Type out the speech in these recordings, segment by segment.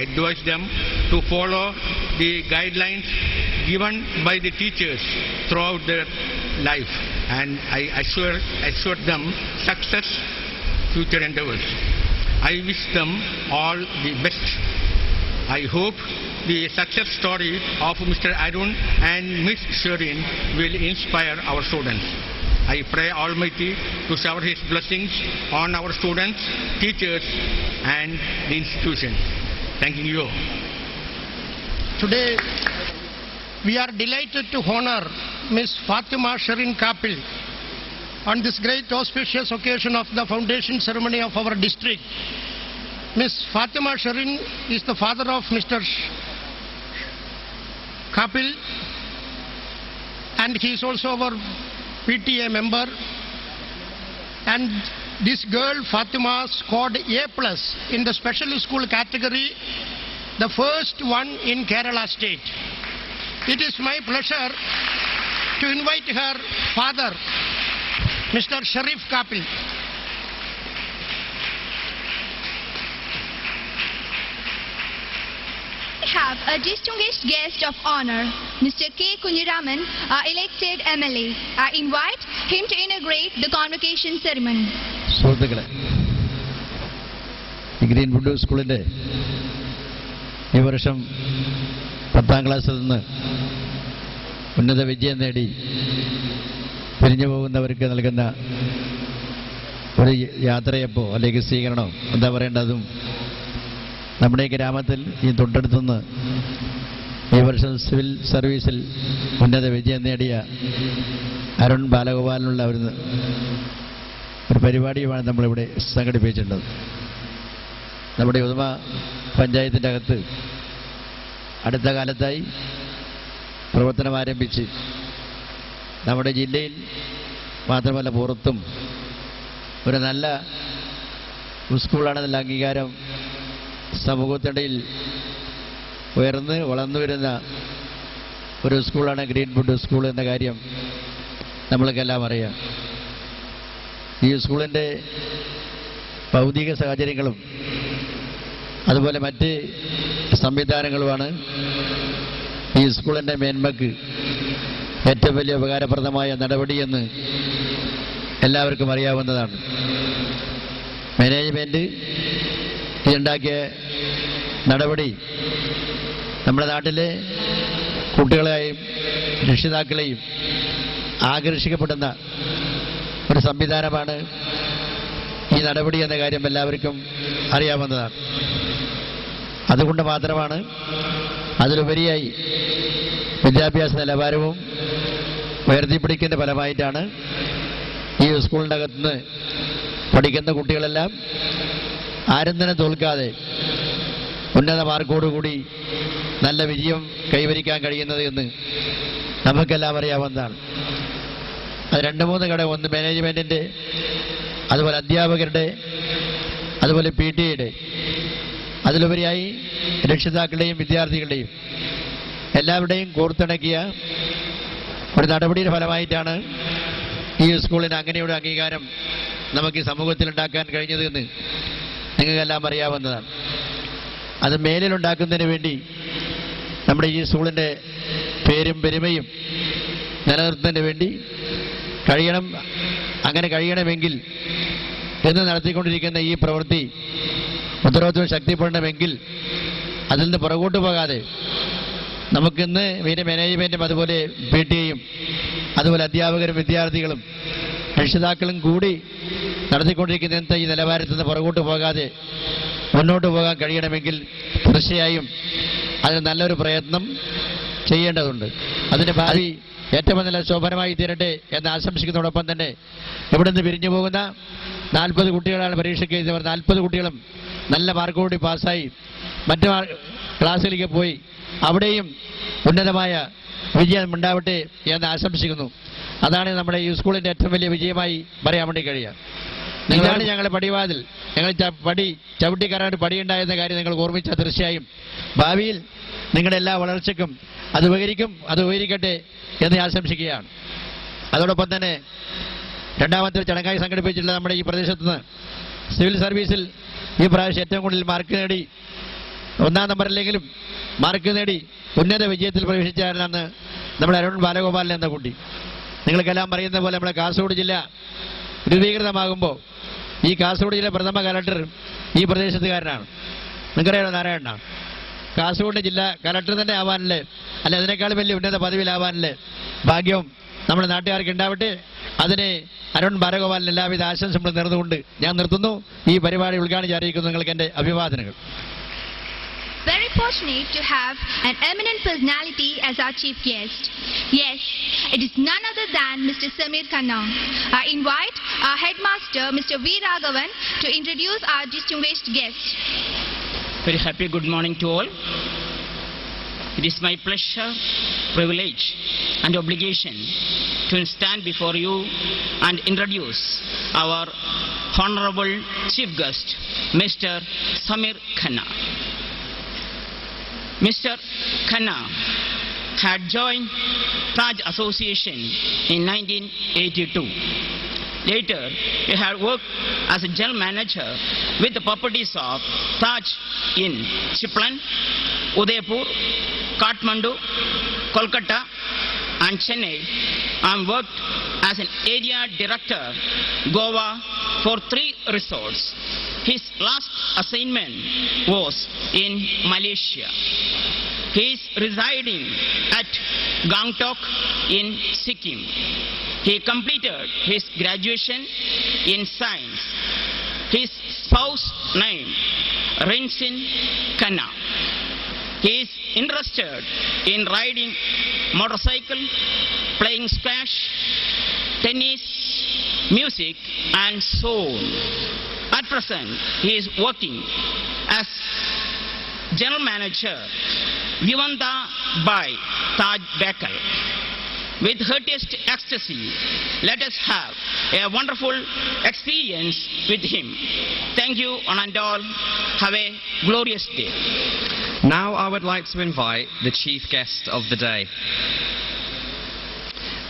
advise them to follow the guidelines given by the teachers throughout their life, and I assure them success future endeavors. I wish them all the best. I hope the success story of Mr. Arun and Ms. Sherin will inspire our students. I pray Almighty to shower His blessings on our students, teachers, and the institution. Thanking you. Today, we are delighted to honor Ms. Fatima Sherin Kapil on this great auspicious occasion of the foundation ceremony of our district. Ms. Fatima Sherin is the father of Mr. Kapil, and he is also our PTA member. And this girl Fatima scored A+ in the special school category, the first one in Kerala state. It is my pleasure to invite her father, Mr. Sharif Kapil. We have a distinguished guest of honor, Mr. K. Kunjiraman, our elected MLA. I invite him to inaugurate the convocation ceremony. സുഹൃത്തുക്കളെ, ഈ Greenwood സ്കൂളിൻ്റെ ഈ വർഷം 10ാം ക്ലാസ്സിൽ നിന്ന് ഉന്നത വിജയം നേടി പിരിഞ്ഞു പോകുന്നവർക്ക് നൽകുന്ന ഒരു യാത്രയപ്പോ അല്ലെങ്കിൽ സ്വീകരണോ എന്താ പറയേണ്ടതും നമ്മുടെ ഗ്രാമത്തിൽ ഈ തൊട്ടടുത്തുനിന്ന് ഈ വർഷം സിവിൽ സർവീസിൽ ഉന്നത വിജയം നേടിയ അരുൺ ബാലഗോപാലിനുള്ള ഒരു പരിപാടിയുമാണ് നമ്മളിവിടെ സംഘടിപ്പിച്ചിട്ടുള്ളത്. നമ്മുടെ ഉദുമ പഞ്ചായത്തിൻ്റെ അകത്ത് അടുത്ത കാലത്തായി പ്രവർത്തനം ആരംഭിച്ച് നമ്മുടെ ജില്ലയിൽ മാത്രമല്ല പുറത്തും ഒരു നല്ല സ്കൂളാണെന്നുള്ള അംഗീകാരം സമൂഹത്തിനിടയിൽ വളർന്നു വരുന്ന ഒരു സ്കൂളാണ് ഗ്രീൻവുഡ് സ്കൂൾ എന്ന കാര്യം നമ്മൾക്കെല്ലാം അറിയാം. ഈ സ്കൂളിൻ്റെ ഭൗതിക സാഹചര്യങ്ങളും അതുപോലെ മറ്റ് സംവിധാനങ്ങളുമാണ് ഈ സ്കൂളിൻ്റെ മേന്മയ്ക്ക് ഏറ്റവും വലിയ ഉപകാരപ്രദമായ നടപടിയെന്ന് എല്ലാവർക്കും അറിയാവുന്നതാണ്. മാനേജ്മെൻറ്റ് ഇതുണ്ടാക്കിയ നടപടി നമ്മുടെ നാട്ടിലെ കുട്ടികളെയും രക്ഷിതാക്കളെയും ആകർഷിക്കപ്പെടുന്ന ഒരു സംവിധാനമാണ് ഈ നടപടി എന്ന കാര്യം എല്ലാവർക്കും അറിയാവുന്നതാണ്. അതുകൊണ്ട് മാത്രമാണ് അതിലുപരിയായി വിദ്യാഭ്യാസ നിലവാരവും ഉയർത്തിപ്പിടിക്കുന്ന ഫലമായിട്ടാണ് ഈ സ്കൂളിൻ്റെ അകത്തുനിന്ന് പഠിക്കുന്ന കുട്ടികളെല്ലാം ആരും തന്നെ തോൽക്കാതെ ഉന്നത മാർക്കോടുകൂടി നല്ല വിജയം കൈവരിക്കാൻ കഴിയുന്നത് എന്ന് നമുക്കെല്ലാം അറിയാവുന്നതാണ്. അത് 2-3 ഘടകം, ഒന്ന് മാനേജ്മെൻറ്റിൻ്റെ, അതുപോലെ അധ്യാപകരുടെ, അതുപോലെ PTA-യുടെ, അതിലുപരിയായി രക്ഷിതാക്കളുടെയും വിദ്യാർത്ഥികളുടെയും എല്ലാവരുടെയും കോർത്തിണക്കിയ ഒരു നടപടിയുടെ ഫലമായിട്ടാണ് ഈ സ്കൂളിന് അങ്ങനെയുള്ള അംഗീകാരം നമുക്ക് ഈ സമൂഹത്തിലുണ്ടാക്കാൻ കഴിഞ്ഞതെന്ന് നിങ്ങൾക്കെല്ലാം അറിയാവുന്നതാണ്. അത് മേലിലുണ്ടാക്കുന്നതിന് വേണ്ടി നമ്മുടെ ഈ സ്കൂളിൻ്റെ പേരും പെരുമയും നിലനിർത്തുന്നതിന് വേണ്ടി അങ്ങനെ കഴിയണമെങ്കിൽ എന്ന് നടത്തിക്കൊണ്ടിരിക്കുന്ന ഈ പ്രവൃത്തി ഉത്തരവാദിത്വം ശക്തിപ്പെടണമെങ്കിൽ അതിൽ നിന്ന് പുറകോട്ട് പോകാതെ നമുക്കിന്ന് മാനേജ്മെൻറ്റും അതുപോലെ PTA-യും അതുപോലെ അധ്യാപകരും വിദ്യാർത്ഥികളും രക്ഷിതാക്കളും കൂടി നടത്തിക്കൊണ്ടിരിക്കുന്ന ഈ നിലവാരത്തിൽ നിന്ന് പുറകോട്ട് പോകാതെ മുന്നോട്ട് പോകാൻ കഴിയണമെങ്കിൽ തീർച്ചയായും അതിന് നല്ലൊരു പ്രയത്നം ചെയ്യേണ്ടതുണ്ട്. അതിൻ്റെ ഭാവി ഏറ്റവും നല്ല ശോഭനമായി തീരട്ടെ എന്ന് ആശംസിക്കുന്നതോടൊപ്പം തന്നെ ഇവിടുന്ന് പിരിഞ്ഞു പോകുന്ന 40 കുട്ടികളാണ് പരീക്ഷയ്ക്ക് എഴുതിയവർ. 40 കുട്ടികളും നല്ല മാർക്കോടി പാസ്സായി മറ്റു ക്ലാസ്സിലേക്ക് പോയി അവിടെയും ഉന്നതമായ വിജയം ഉണ്ടാവട്ടെ എന്ന് ആശംസിക്കുന്നു. അതാണ് നമ്മുടെ ഈ സ്കൂളിൻ്റെ ഏറ്റവും വലിയ വിജയമായി പറയാൻ വേണ്ടി കഴിയുക. നിങ്ങളാണ് ഞങ്ങളുടെ പടിവാതിൽ. ഞങ്ങൾ ചവിട്ടിക്കയറാൻ പടിയുണ്ടായെന്ന കാര്യം നിങ്ങൾ ഓർമ്മിച്ചാൽ തീർച്ചയായും ഭാവിയിൽ നിങ്ങളുടെ എല്ലാ വളർച്ചയ്ക്കും അത് ഉപകരിക്കട്ടെ എന്ന് ആശംസിക്കുകയാണ്. അതോടൊപ്പം തന്നെ രണ്ടാമത്തെ ചടങ്ങായി സംഘടിപ്പിച്ചിട്ടുള്ള നമ്മുടെ ഈ പ്രദേശത്ത് നിന്ന് സിവിൽ സർവീസിൽ ഈ പ്രാവശ്യം ഏറ്റവും കൂടുതൽ മാർക്ക് നേടി ഒന്നാം നമ്പറിലെങ്കിലും മാർക്ക് നേടി ഉന്നത വിജയത്തിൽ പ്രവേശിച്ചായിരുന്നു നമ്മുടെ അരുൺ ബാലഗോപാലൻ എന്ന കുട്ടി. നിങ്ങൾക്കെല്ലാം പറയുന്ന പോലെ നമ്മുടെ കാസർഗോഡ് ജില്ല രൂപീകൃതമാകുമ്പോൾ ഈ കാസർഗോഡ് ജില്ല പ്രഥമ കലക്ടർ ഈ പ്രദേശത്തുകാരനാണ്. നിങ്ങൾക്കറിയാമോ നാരായണ? കാസർഗോഡ് ജില്ല കലക്ടർ തന്നെ ആവാനല്ലേ, അല്ല അതിനേക്കാൾ വലിയ ഉന്നത പദവിയിലാവാനല്ലേ ഭാഗ്യവും നമ്മുടെ നാട്ടുകാർക്ക് ഉണ്ടാവട്ടെ. അതിന് അരുൺ ബാലഗോപാലൻ എല്ലാവിധ ആശംസകളും നേർന്നുകൊണ്ട് ഞാൻ നിർത്തുന്നു. ഈ പരിപാടി ഉദ്ഘാടനം അറിയിക്കുന്നു നിങ്ങൾക്ക് എൻ്റെ അഭിവാദനങ്ങൾ. Very fortunate to have an eminent personality as our chief guest. Yes, it is none other than Mr. Samir Khanna. I invite our headmaster, Mr. V. Raghavan, to introduce our distinguished guest. Very happy good morning to all. It is my pleasure, privilege and obligation to stand before you and introduce our honorable chief guest, Mr. Samir Khanna. Mr. Khanna had joined Taj Association in 1982. Later, he had worked as a general manager with the properties of Taj in Chiplan, Udaipur, Kathmandu, Kolkata and Chennai, and worked as an area director, Goa, for 3 resorts. His last assignment was in Malaysia. He is residing at Gangtok in Sikkim. He completed his graduation in science. His spouse name Rinsin Khanna. He is interested in riding motorcycle, playing squash, tennis, music and so on. At present, he is working as general manager Vivanta by Taj Bakal. With her taste ecstasy, let us have a wonderful experience with him. Thank you, and all have a glorious day. Now I would like to invite the chief guest of the day,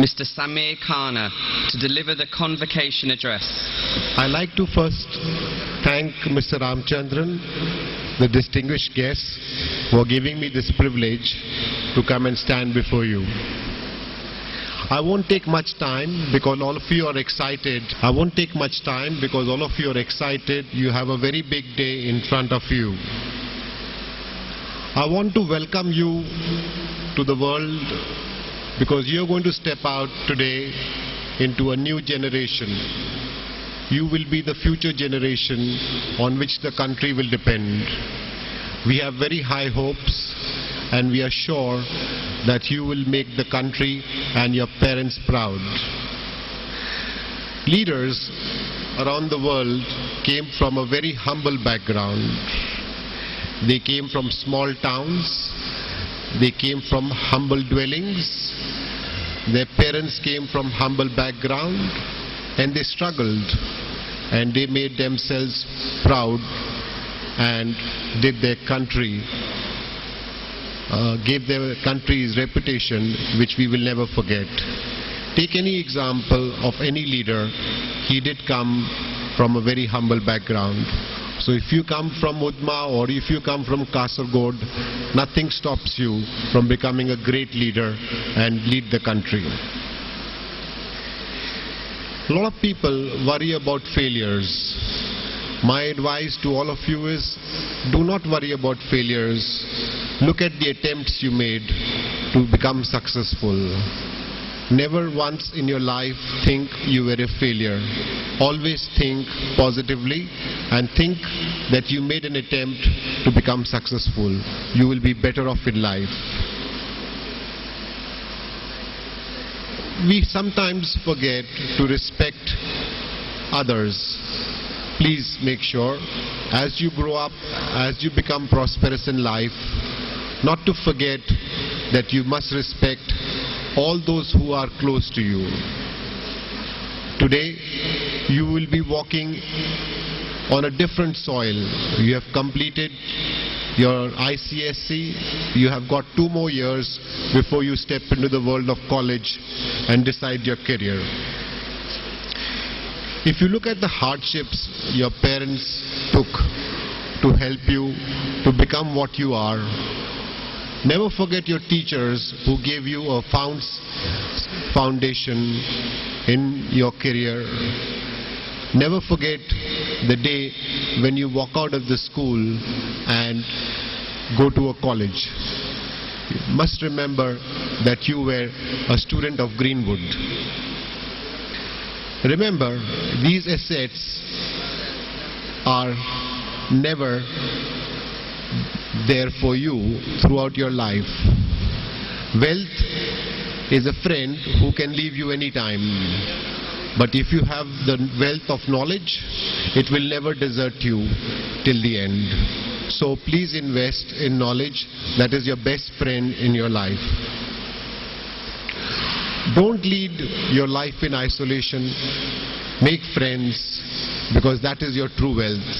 Mr. Samir Khanna, to deliver the convocation address. I'd like to first thank Mr. Ramchandran, the distinguished guest, for giving me this privilege to come and stand before you. I won't take much time because all of you are excited. You have a very big day in front of you. I want to welcome you to the world because you're going to step out today into a new generation. You will be the future generation on which the country will depend. We have very high hopes and we are sure that you will make the country and your parents proud. Leaders around the world came from a very humble background. They came from small towns. They came from humble dwellings. Their parents came from humble background and they struggled and they made themselves proud and did their country, gave their country's reputation, which we will never forget. Take any example of any leader, he did come from a very humble background. So if you come from Udma or if you come from Kasargod, nothing stops you from becoming a great leader and lead the country. A lot of people worry about failures. My advice to all of you is, do not worry about failures. Look at the attempts you made to become successful. Never once in your life think you were a failure. Always think positively and think that you made an attempt to become successful. You will be better off in life. We sometimes forget to respect others. Please make sure, as you grow up, as you become prosperous in life, not to forget that you must respect all those who are close to you. Today, you will be walking on a different soil. You have completed your ICSC. You have got 2 more years before you step into the world of college and decide your career. If you look at the hardships your parents took to help you to become what you are. Never forget your teachers who gave you a foundation in your career. Never forget the day when you walk out of the school and go to a college. You must remember that you were a student of Greenwood. Remember, these assets are never there for you throughout your life. Wealth is a friend who can leave you anytime. But if you have the wealth of knowledge, it will never desert you till the end. So please invest in knowledge. That is your best friend in your life. Don't lead your life in isolation. Make friends, because that is your true wealth.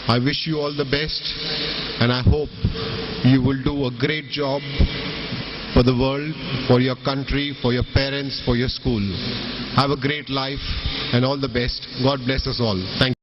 I wish you all the best, and I hope you will do a great job for the world, for your country, for your parents, for your school. Have a great life and all the best. God bless us all. Thank you.